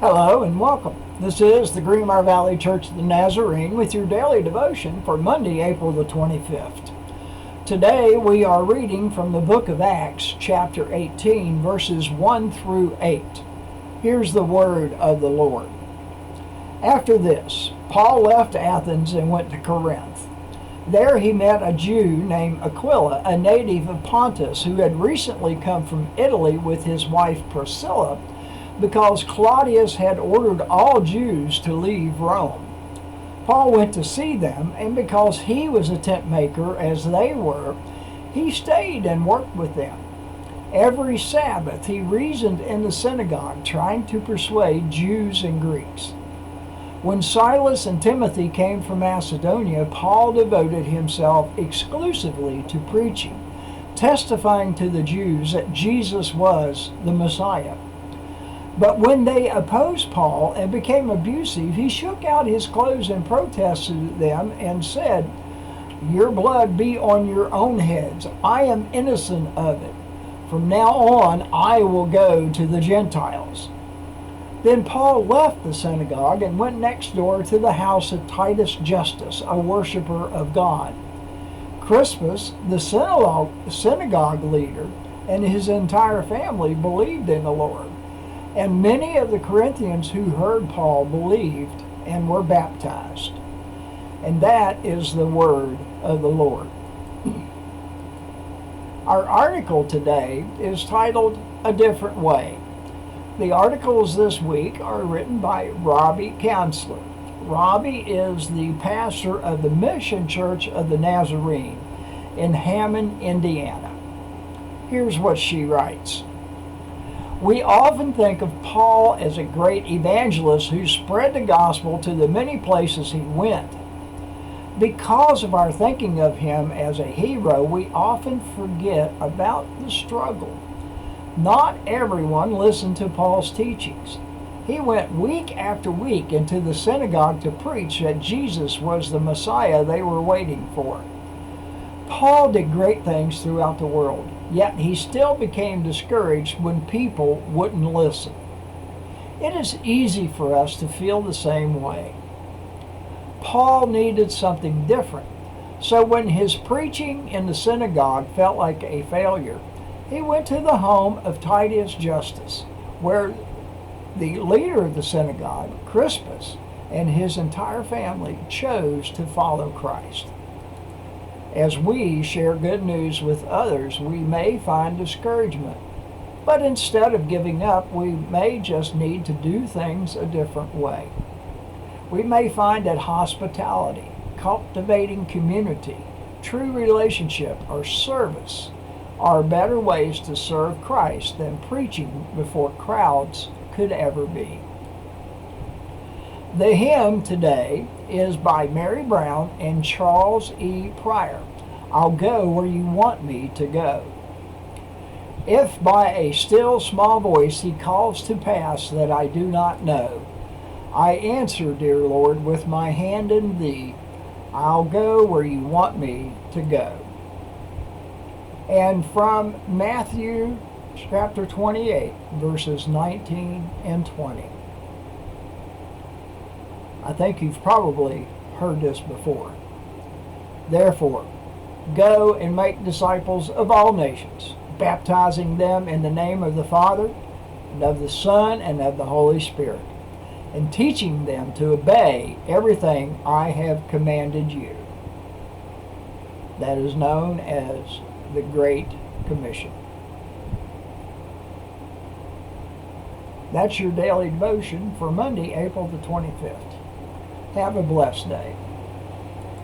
Hello and welcome. This is the Greenmar Valley Church of the Nazarene with your daily devotion for Monday, April the 25th. Today we are reading from the book of Acts, chapter 18, verses 1 through 8. Here's the word of the Lord. After this, Paul left Athens and went to Corinth. There he met a Jew named Aquila, a native of Pontus, who had recently come from Italy with his wife Priscilla, because Claudius had ordered all Jews to leave Rome. Paul went to see them, and because he was a tent maker as they were, he stayed and worked with them. Every Sabbath he reasoned in the synagogue, trying to persuade Jews and Greeks. When Silas and Timothy came from Macedonia, Paul devoted himself exclusively to preaching, testifying to the Jews that Jesus was the Messiah. But when they opposed Paul and became abusive, he shook out his clothes and protested them and said, "Your blood be on your own heads. I am innocent of it. From now on, I will go to the Gentiles." Then Paul left the synagogue and went next door to the house of Titus Justus, a worshiper of God. Crispus, the synagogue leader, and his entire family believed in the Lord. And many of the Corinthians who heard Paul believed and were baptized. And that is the word of the Lord. Our article today is titled "A Different Way." The articles this week are written by Robbie Counselor. Robbie is the pastor of the Mission Church of the Nazarene in Hammond, Indiana. Here's what she writes. We often think of Paul as a great evangelist who spread the gospel to the many places he went. Because of our thinking of him as a hero, we often forget about the struggle. Not everyone listened to Paul's teachings. He went week after week into the synagogue to preach that Jesus was the Messiah they were waiting for. Paul did great things throughout the world, yet he still became discouraged when people wouldn't listen. It is easy for us to feel the same way. Paul needed something different, so when his preaching in the synagogue felt like a failure, he went to the home of Titus Justus, where the leader of the synagogue, Crispus, and his entire family chose to follow Christ. As we share good news with others, we may find discouragement. But instead of giving up, we may just need to do things a different way. We may find that hospitality, cultivating community, true relationship, or service are better ways to serve Christ than preaching before crowds could ever be. The hymn today is by Mary Brown and Charles E. Pryor. I'll go where you want me to go. If by a still small voice he calls to pass that I do not know, I answer, dear Lord, with my hand in thee, I'll go where you want me to go. And from Matthew chapter 28, verses 19 and 20. I think you've probably heard this before. Therefore, go and make disciples of all nations, baptizing them in the name of the Father, and of the Son, and of the Holy Spirit, and teaching them to obey everything I have commanded you. That is known as the Great Commission. That's your daily devotion for Monday, April the 25th. Have a blessed day.